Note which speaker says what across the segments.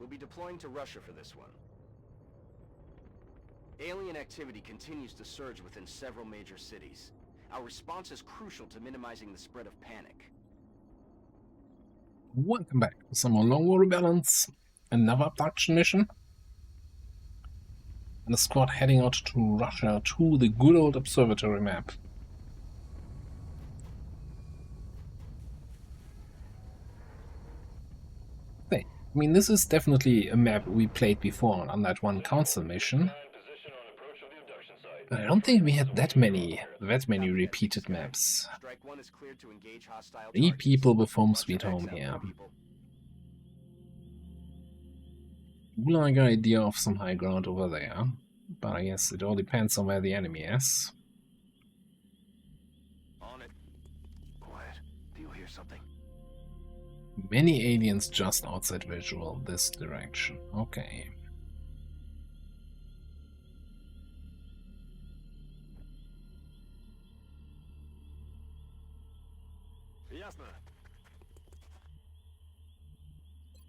Speaker 1: We'll be deploying to Russia for this one. Alien activity continues to surge within several major cities. Our response is crucial to minimizing the spread of panic.
Speaker 2: Welcome back to some more Long War Rebalance. Another abduction mission. And a squad heading out to Russia to the good old observatory map. Hey, I mean, this is definitely a map we played before on that one council mission. But I don't think we had that many repeated maps. 3 people with home sweet home here. Like idea of some high ground over there, but I guess it all depends on where the enemy is.
Speaker 1: On it. Quiet. Do you hear something?
Speaker 2: Many aliens just outside visual this direction. Okay.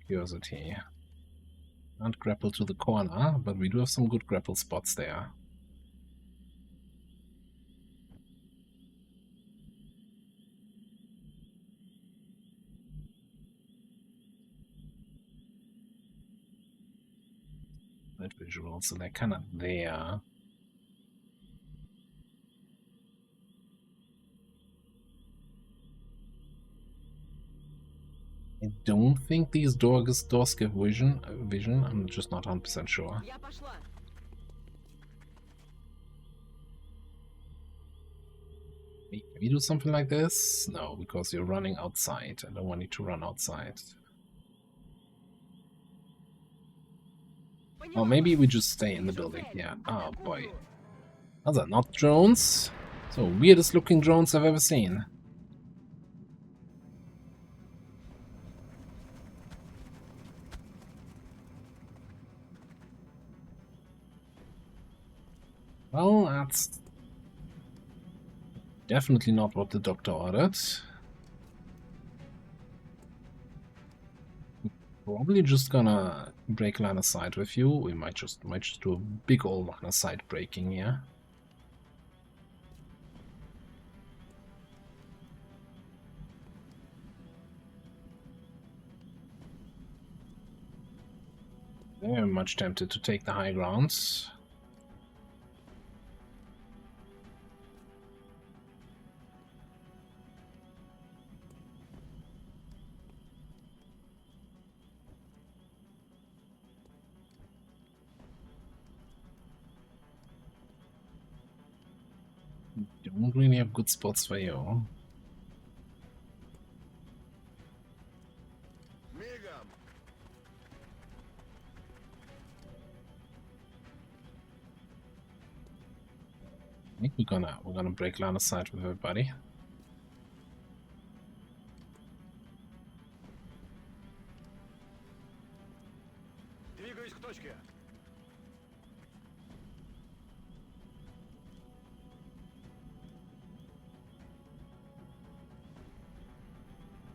Speaker 2: Curiosity. Can't grapple to the corner, but we do have some good grapple spots there. That visual, so they're kind of there. I don't think these doors give vision. I'm just not 100% sure. Can we do something like this? No, because you're running outside. I don't want you to run outside. Or maybe we just stay in the building. Yeah. Oh boy. Those are not drones. So weirdest looking drones I've ever seen. Well, that's definitely not what the doctor ordered. Probably just gonna break line of sight with you. We might just do a big old line of sight breaking here. Very much tempted to take the high grounds. Don't really have good spots for you. I think we're gonna break line of sight with everybody.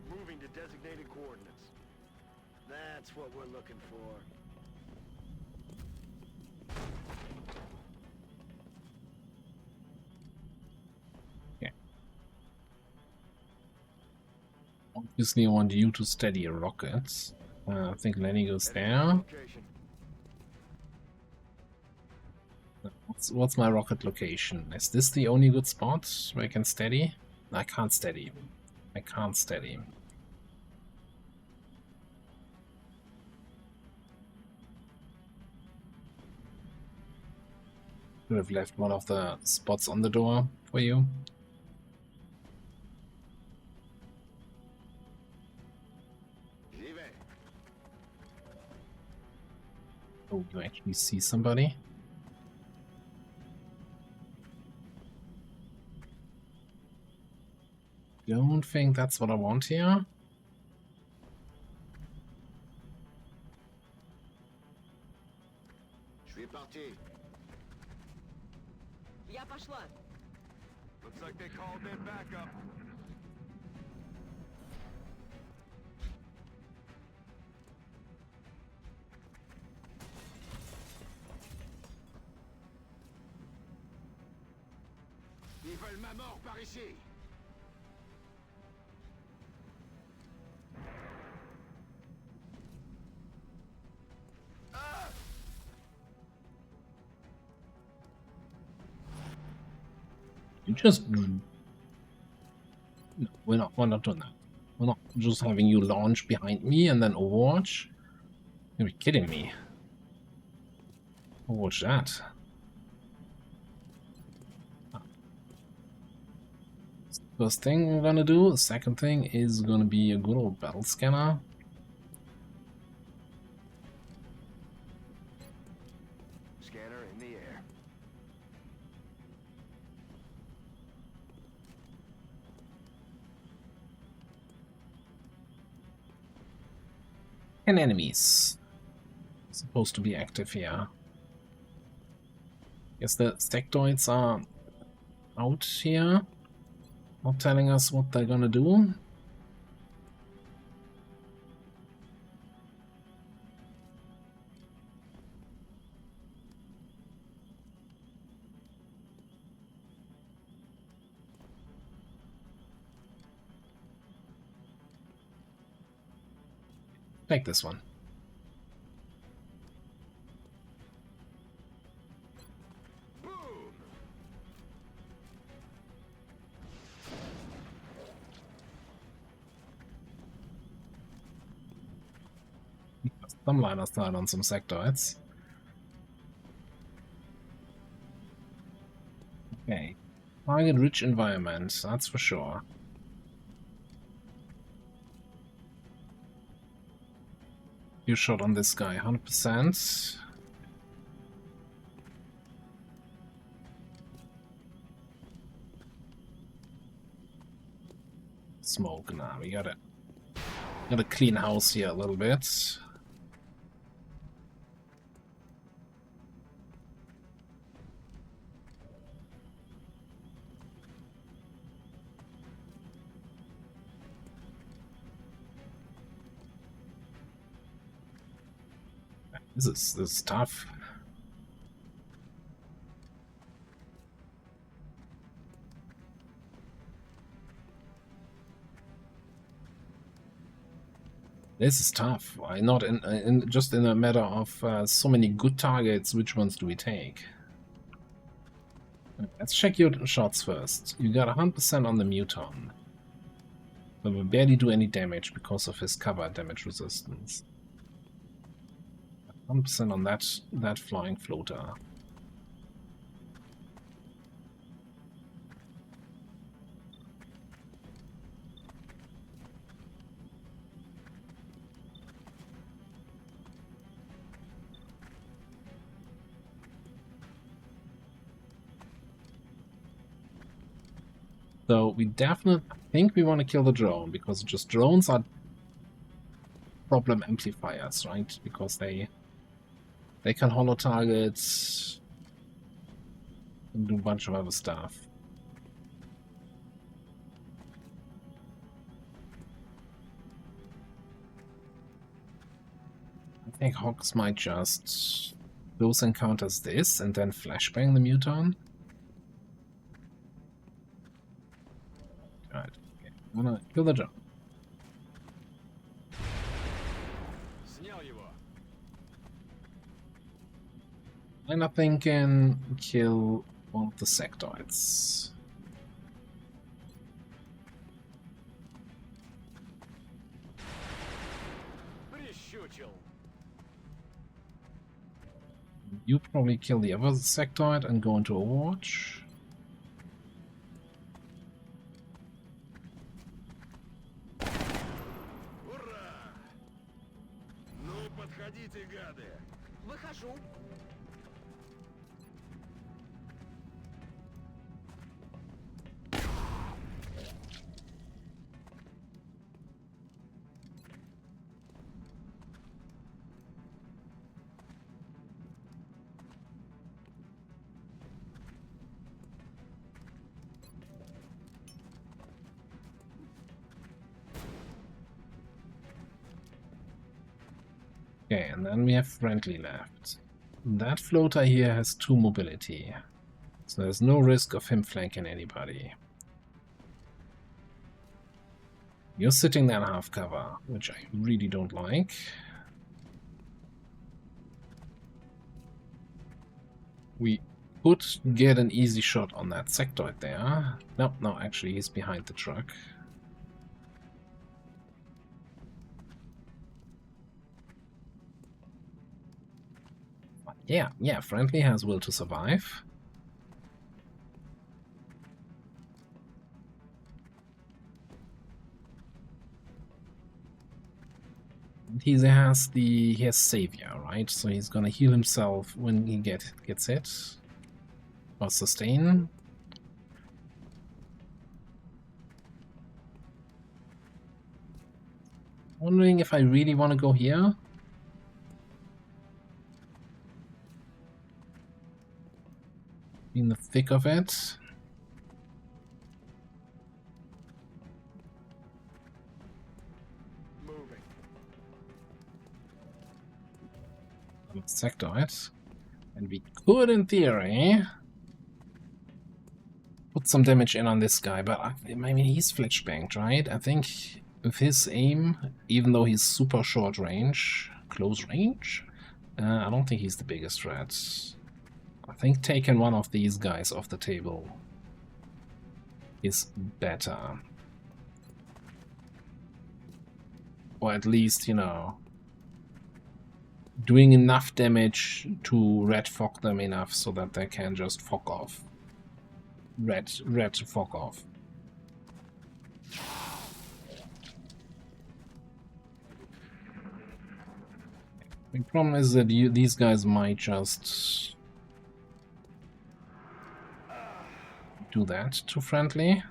Speaker 1: Moving to designated coordinates. That's what we're looking for.
Speaker 2: Obviously, I want you to steady your rockets. I think Lenny goes there. What's my rocket location? Is this the only good spot where I can steady? I can't steady. I can't steady. Could have left one of the spots on the door for you. Oh, you actually see somebody? Don't think that's what I want here.
Speaker 1: Looks like they called in backup.
Speaker 3: veulent ma mort par ici.
Speaker 2: You just... No, we're not doing that. We're not just having you launch behind me and then Overwatch. You're kidding me. Watch that. First thing we're gonna do, the second thing is gonna be a good old battle scanner.
Speaker 1: Scanner in the air.
Speaker 2: And enemies. Supposed to be active here. Guess the sectoids are out here. Not telling us what they're gonna do. Take this one. Some line of sight on some sectoids. Okay. Target rich environment, that's for sure. You shot on this guy, 100%. Smoke now, we gotta clean house here a little bit. This is tough. This is tough. Why not just in a matter of so many good targets? Which ones do we take? Let's check your shots first. You got 100% on the Muton, but we barely do any damage because of his cover damage resistance. 100% on that flying floater. So we definitely think we want to kill the drone, because just drones are problem amplifiers, right? Because they can holo targets and do a bunch of other stuff. I think Hogs might just close encounters this and then flashbang the Muton. Alright, okay. I'm gonna kill the drone. And I think can kill one of the sectoids. You probably kill the other sectoid and go into Overwatch.
Speaker 3: Выхожу.
Speaker 2: Okay, and then we have friendly left. That floater here has 2 mobility. So there's no risk of him flanking anybody. You're sitting there in half cover, which I really don't like. We could get an easy shot on that sectoid there. No, no, actually he's behind the truck. Yeah, friendly has will to survive. He has savior, right? So he's gonna heal himself when he gets hit. Or sustain. Wondering if I really want to go here. In the thick of it.
Speaker 3: Moving.
Speaker 2: Sectoid. And we could, in theory, put some damage in on this guy, but I mean, he's flashbanged, right? I think with his aim, even though he's super short range, close range, I don't think he's the biggest threat. I think taking one of these guys off the table is better. Or at least, you know, doing enough damage to red fog them enough so that they can just fog off. Red fog off. The problem is that these guys might just do that too friendly.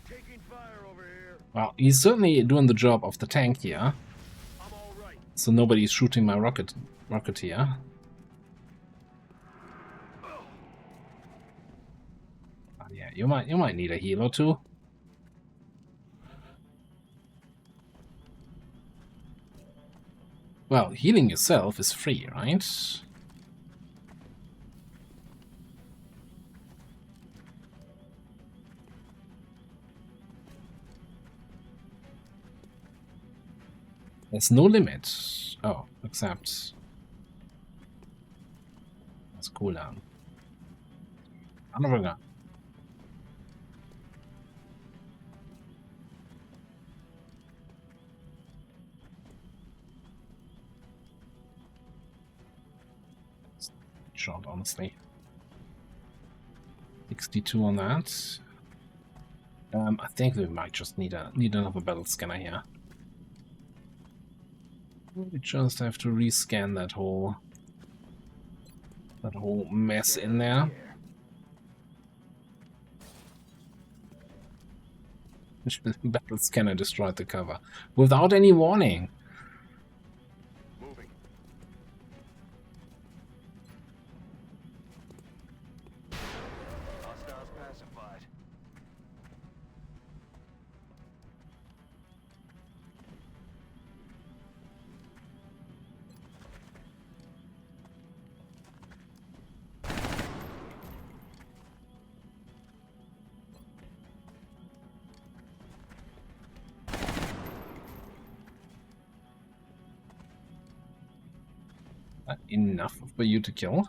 Speaker 3: Taking fire over here.
Speaker 2: Well, he's certainly doing the job of the tank here,
Speaker 3: I'm all right.
Speaker 2: so nobody's shooting my rocketeer. Yeah, you might need a heal or two. Well, healing yourself is free, right? There's no limit. Oh, except that's cooldown. Another gun. Shot, honestly. 62 on that. I think we might just need another battle scanner here. We just have to rescan that whole mess in there. Battle scanner destroyed the cover without any warning.
Speaker 3: Moving. Hostiles pacified.
Speaker 2: Enough for you to kill.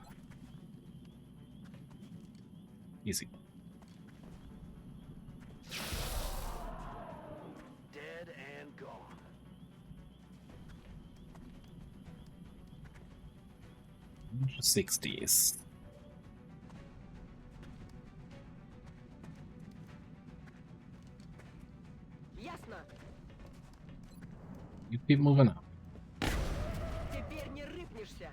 Speaker 2: Easy.
Speaker 3: Dead and gone.
Speaker 2: 60s. You keep moving up.
Speaker 4: Теперь не рыпнешься.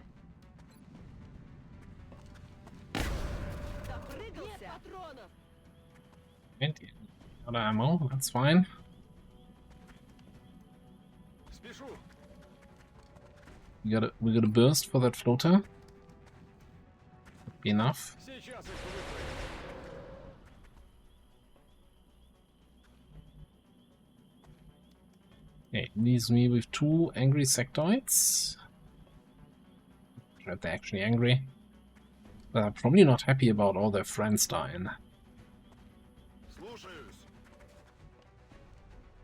Speaker 4: Допрыгался. Нет патронов.
Speaker 2: And other ammo, that's fine.
Speaker 3: Спешу.
Speaker 2: We got a burst for that floater. Be enough.
Speaker 3: Сейчас их выправим.
Speaker 2: Okay, leaves me with 2 angry sectoids. They're actually angry. But I'm probably not happy about all their friends dying.
Speaker 3: Слушаюсь.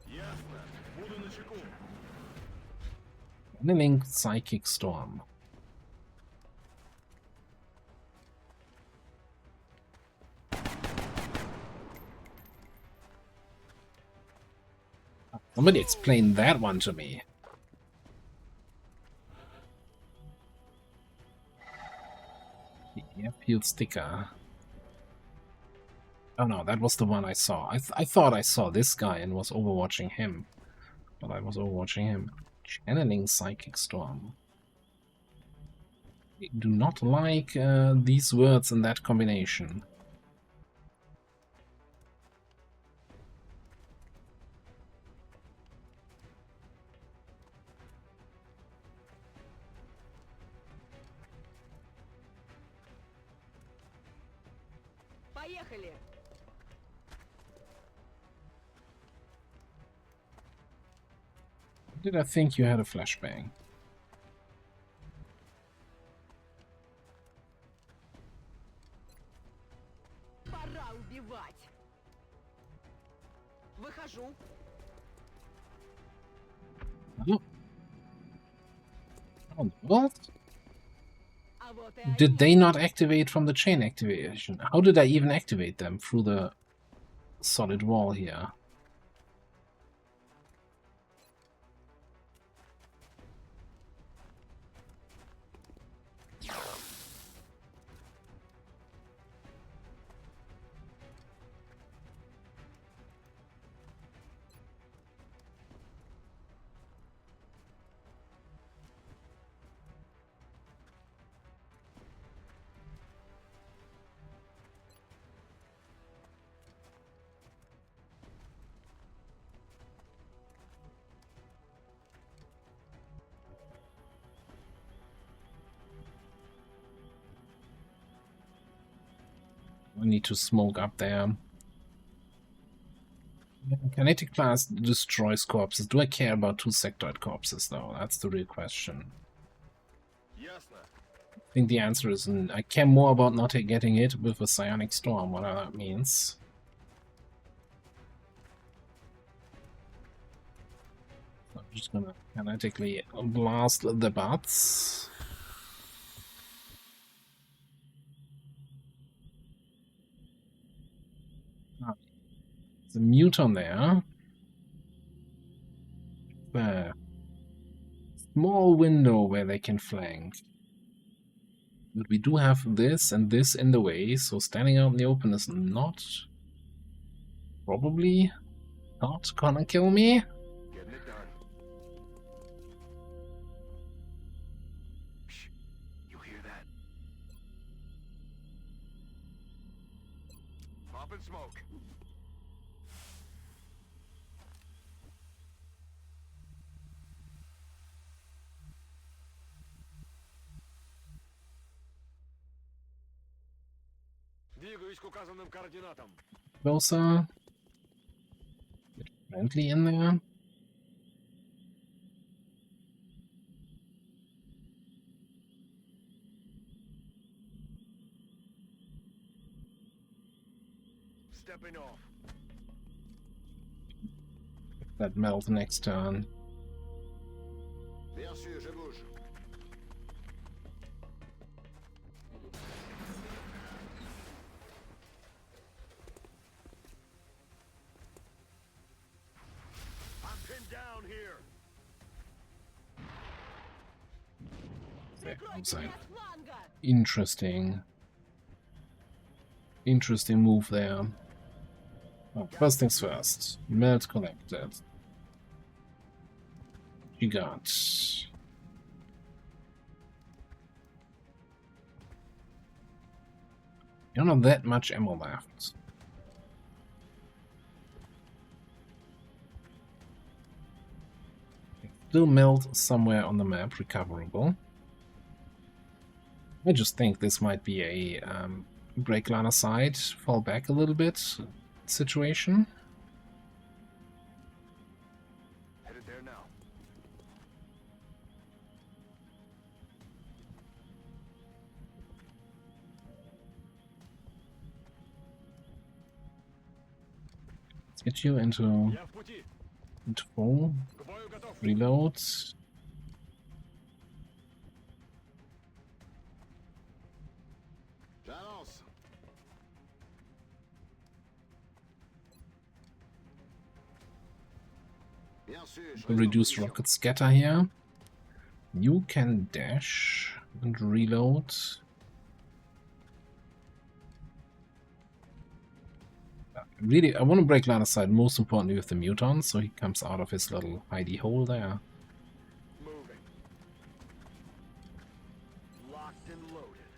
Speaker 3: Ясно. Буду начеку.
Speaker 2: Channeling Psychic Storm. Somebody explain that one to me. The airfield sticker. Oh no, that was the one I saw. I thought I saw this guy and was overwatching him. But I was overwatching him. Channeling Psychic Storm. I do not like these words in that combination.
Speaker 4: Поехали.
Speaker 2: Did I think you had a flashbang?
Speaker 4: Пора убивать. Выхожу.
Speaker 2: Oh. Oh, what?
Speaker 4: А вот и
Speaker 2: Did
Speaker 4: они.
Speaker 2: they not activate from the chain activation? How did I even activate them through the solid wall here? I need to smoke up there. Kinetic class destroys corpses. Do I care about 2 sectoid corpses though? That's the real question.
Speaker 3: Ясно.
Speaker 2: I think the answer is I care more about not getting hit with a psionic storm, whatever that means. So I'm just gonna kinetically blast the butts. There's a mute on there. There. Small window where they can flank. But we do have this and this in the way, so standing out in the open is probably not gonna kill me.
Speaker 3: Getting it done.
Speaker 1: Shh. You hear that?
Speaker 3: Popping smoke. Двигаюсь к указанным координатам.
Speaker 2: Closer. Get friendly in there.
Speaker 3: Stepping off.
Speaker 2: That melt next turn.
Speaker 3: Bien sûr, je bouge. I'm pinned down here.
Speaker 2: There,
Speaker 4: Прикройте
Speaker 2: outside.
Speaker 4: меня с фланга.
Speaker 2: Interesting. Interesting move there. Oh, first things first. Melt collected. You got. You don't have that much ammo left. Still melt somewhere on the map, recoverable. I just think this might be a break line aside, fall back a little bit situation.
Speaker 3: Headed there now.
Speaker 2: Let's get you into
Speaker 3: Я в пути.
Speaker 2: full
Speaker 3: К бою готов.
Speaker 2: reloads.
Speaker 3: J'avance. Bien sûr, je reste en
Speaker 2: Reduce
Speaker 3: position.
Speaker 2: rocket scatter here. You can dash and reload. Really, I want to break line of sight, most importantly with the muton, so he comes out of his little hidey hole there.
Speaker 3: Moving. Locked and loaded.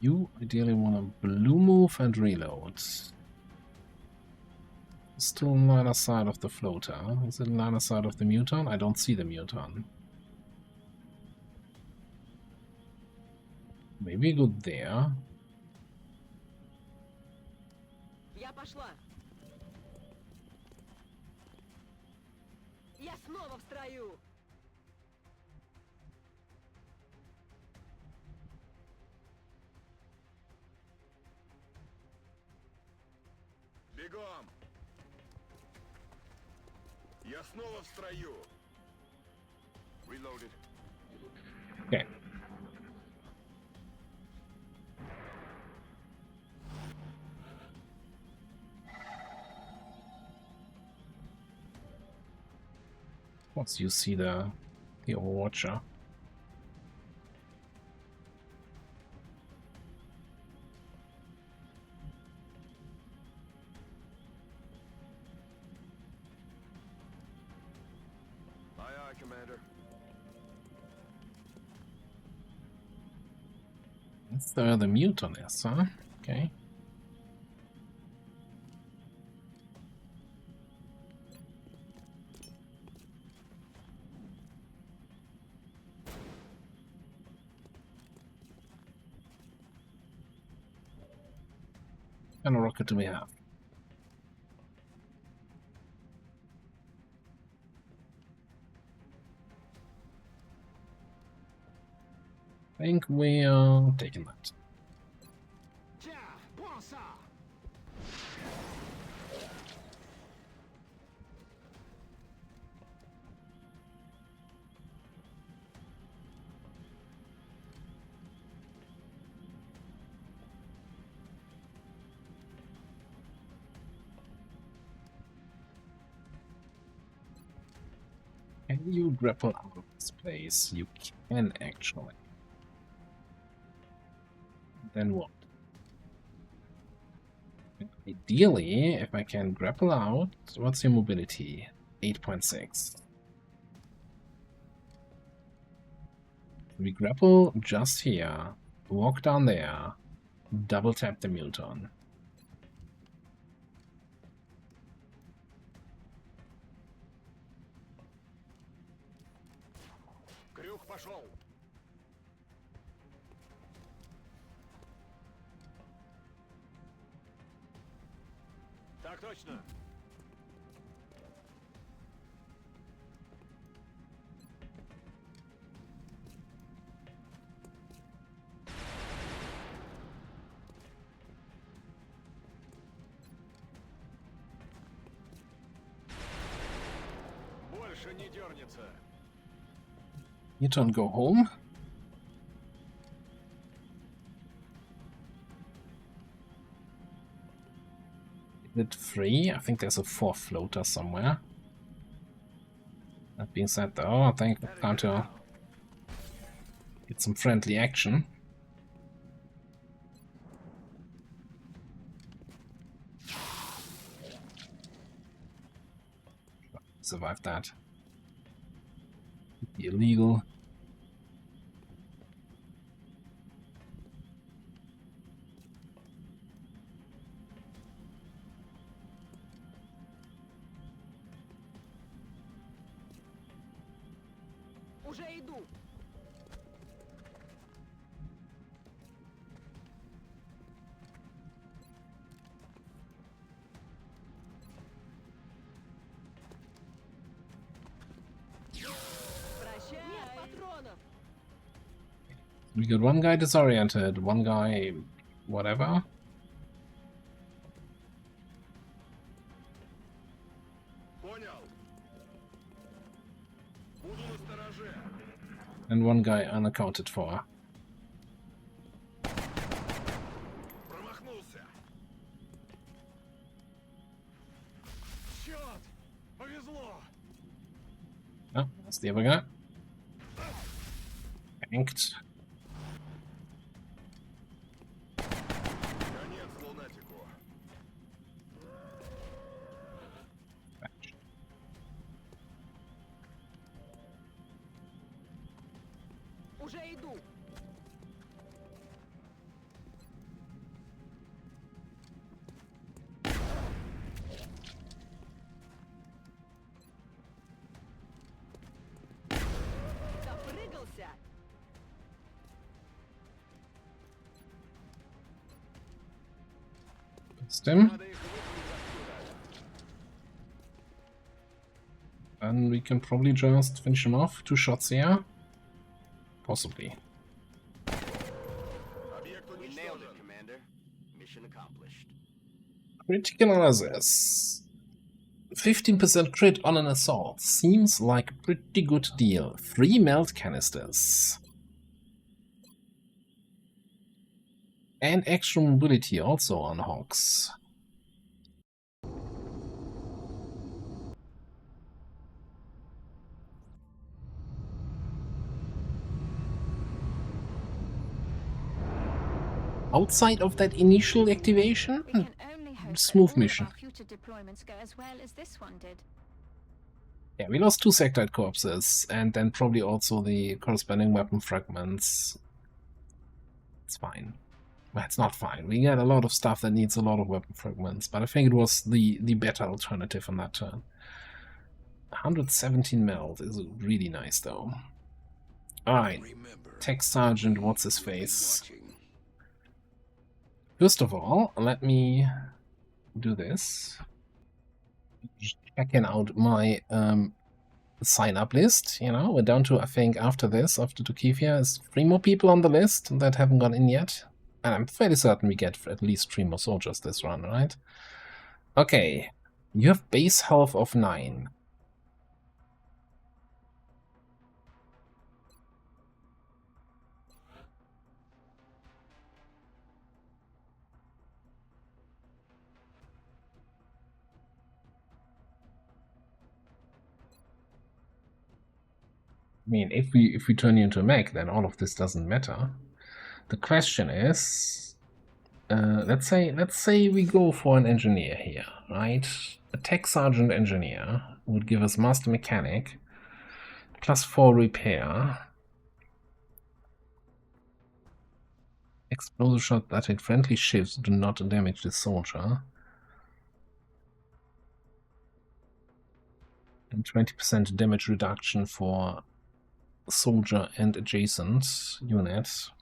Speaker 2: You ideally want to blue move and reload. Still in line of sight of the floater. Is it in line of sight of the muton? I don't see the muton. Maybe go there.
Speaker 4: Я пошла. Я снова в строю.
Speaker 3: Бегом! Я снова в строю. Reloaded.
Speaker 2: Okay. Once you see the Overwatcher.
Speaker 3: Aye, aye, Commander.
Speaker 2: That's the muton is, huh? Okay. What kind of rocket do we have? I think we are taking that.
Speaker 3: Tiens, prends ça!
Speaker 2: Can you grapple out of this place? You can actually. Then what? Ideally, if I can grapple out, what's your mobility? 8.6. We grapple just here, walk down there, double tap the muton.
Speaker 3: Крюк пошел. Так точно. Больше не дернется.
Speaker 2: Muton, go home. Is it free? I think there's a fourth floater somewhere. That being said, though, I think it's time to get some friendly action. survive that. It'd be illegal.
Speaker 4: Уже иду. Прощай. Нет патронов.
Speaker 2: We got one guy disoriented, one guy whatever.
Speaker 3: Понял. Буду настороже.
Speaker 2: And one guy unaccounted for.
Speaker 3: Промахнулся. Черт! Повезло.
Speaker 2: Oh, that's the other guy. Banked.
Speaker 3: Конец лунатику.
Speaker 4: Уже иду. Допрыгался.
Speaker 2: Missed him.
Speaker 3: Надо их выпустить отсюда.
Speaker 2: And we can probably just finish him off. 2 shots here. Possibly.
Speaker 3: Объект
Speaker 1: We nailed
Speaker 3: уничтожен.
Speaker 1: it, Commander. Mission accomplished.
Speaker 2: Critical analysis. 15% crit on an assault. Seems like a pretty good deal. 3 melt canisters. And extra mobility also on Hogs. Outside of that initial activation,
Speaker 5: We can only hope
Speaker 2: smooth
Speaker 5: that all
Speaker 2: mission.
Speaker 5: of our future deployments go as well as this one did.
Speaker 2: Yeah, we lost 2 sectite corpses, and then probably also the corresponding weapon fragments. It's fine. Well, it's not fine. We got a lot of stuff that needs a lot of weapon fragments, but I think it was the better alternative on that turn. 117 meld is really nice, though. Alright, Tech Sergeant, what's his face? First of all, let me do this. Just checking out my sign-up list. You know, we're down to, I think, after this, after Tukivia, is 3 more people on the list that haven't gone in yet. And I'm fairly certain we get at least 3 more soldiers this run, right? Okay, you have base health of 9. I mean, if we turn you into a mech, then all of this doesn't matter. The question is, let's say we go for an engineer here, right? A tech sergeant engineer would give us master mechanic, +4 repair, explosive shot that hit friendly ships do not damage the soldier, and 20% damage reduction for soldier and adjacent units.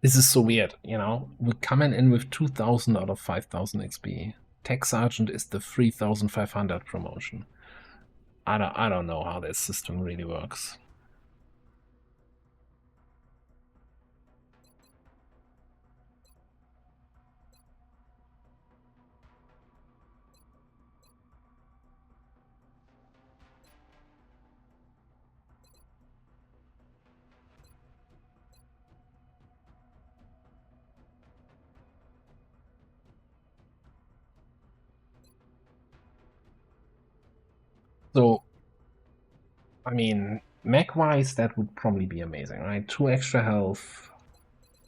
Speaker 2: This is so weird, you know? We're coming in with 2000 out of 5000 XP. Tech Sergeant is the 3500 promotion. I don't know how this system really works. So, I mean, mech-wise, that would probably be amazing, right? 2 extra health,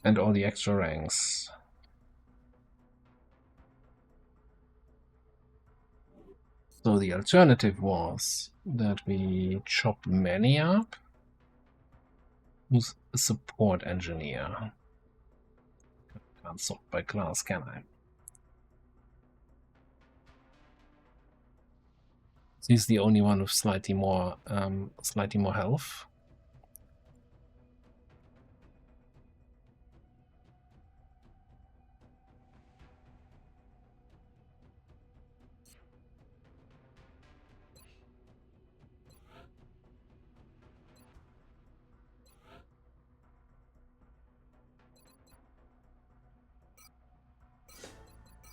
Speaker 2: And all the extra ranks. So the alternative was that we chop Manny up, who's a support engineer. Can't sort by class, can I? He's the only one with slightly more health.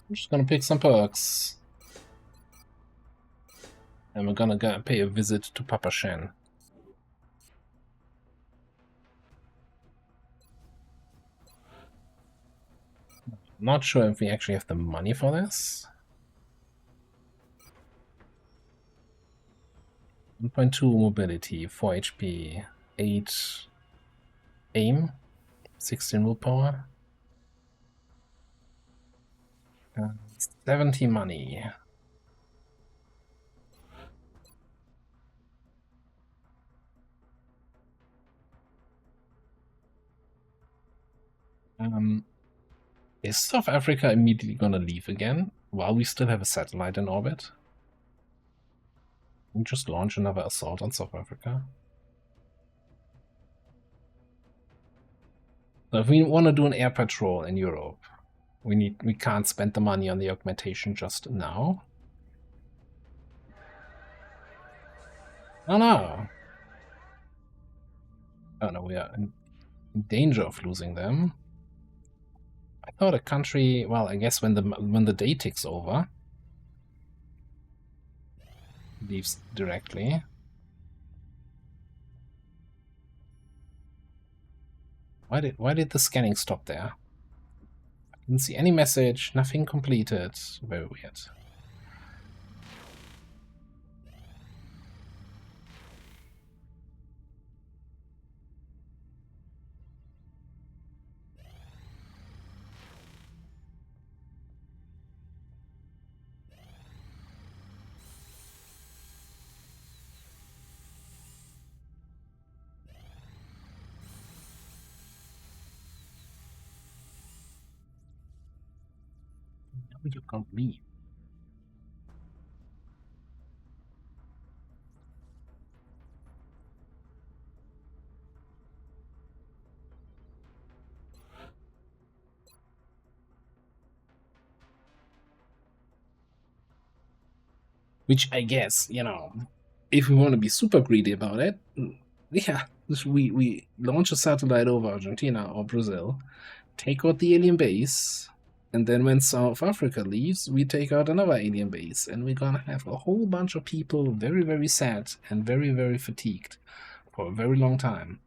Speaker 2: I'm just gonna pick some perks. And we're gonna go pay a visit to Papa Shen. Not sure if we actually have the money for this. 1.2 mobility, 4 HP, 8 aim, 16 willpower. 70 money. Is South Africa immediately gonna leave again while we still have a satellite in orbit? We just launch another assault on South Africa. So if we want to do an air patrol in Europe, we can't spend the money on the augmentation just now. Oh no! Oh no, we are in danger of losing them. I thought a country, well, I guess when the day ticks over, leaves directly. Why did the scanning stop there? I didn't see any message, nothing completed. Very weird. You can't leave. Which I guess, you know, if we want to be super greedy about it, yeah, we launch a satellite over Argentina or Brazil, take out the alien base, and then when South Africa leaves, we take out another alien base, and we're gonna have a whole bunch of people very, very sad and very, very fatigued for a very long time.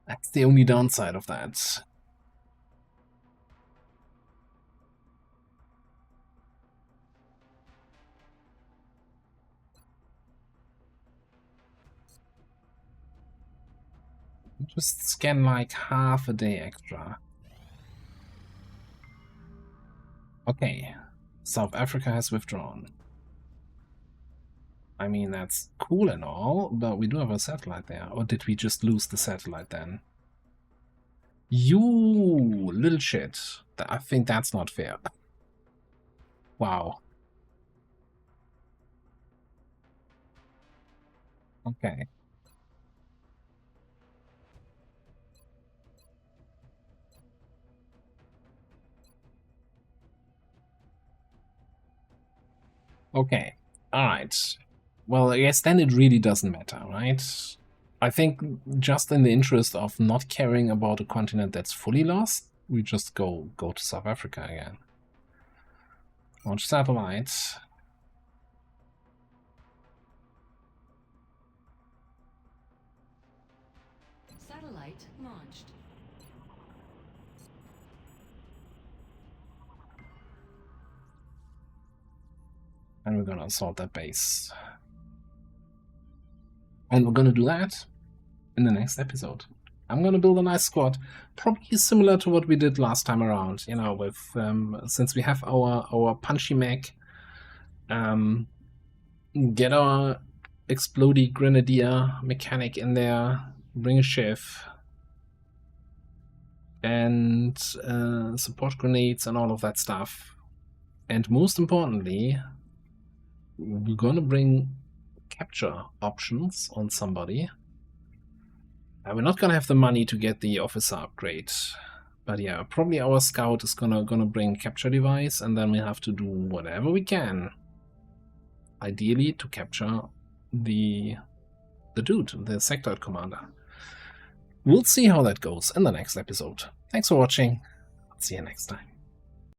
Speaker 2: That's the only downside of that. Just scan like half a day extra. Okay, South Africa has withdrawn. I mean, that's cool and all, but we do have a satellite there. Or did we just lose the satellite then? You little shit. I think that's not fair. Wow. Okay. Okay, alright. Well, I guess then it really doesn't matter, right? I think just in the interest of not caring about a continent that's fully lost, we just go to South Africa again. Launch satellites.
Speaker 6: Satellite launched.
Speaker 2: And we're gonna assault that base. And we're gonna do that in the next episode. I'm gonna build a nice squad, probably similar to what we did last time around. You know, with since we have our punchy mech, get our explodey grenadier mechanic in there, bring a chef, and support grenades and all of that stuff. And most importantly, we're gonna bring capture options on somebody. We're not gonna have the money to get the officer upgrade, but yeah, probably our scout is gonna bring capture device, and then we have to do whatever we can, ideally to capture the dude, the sector commander. We'll see how that goes in the next episode. Thanks for watching. See you next time.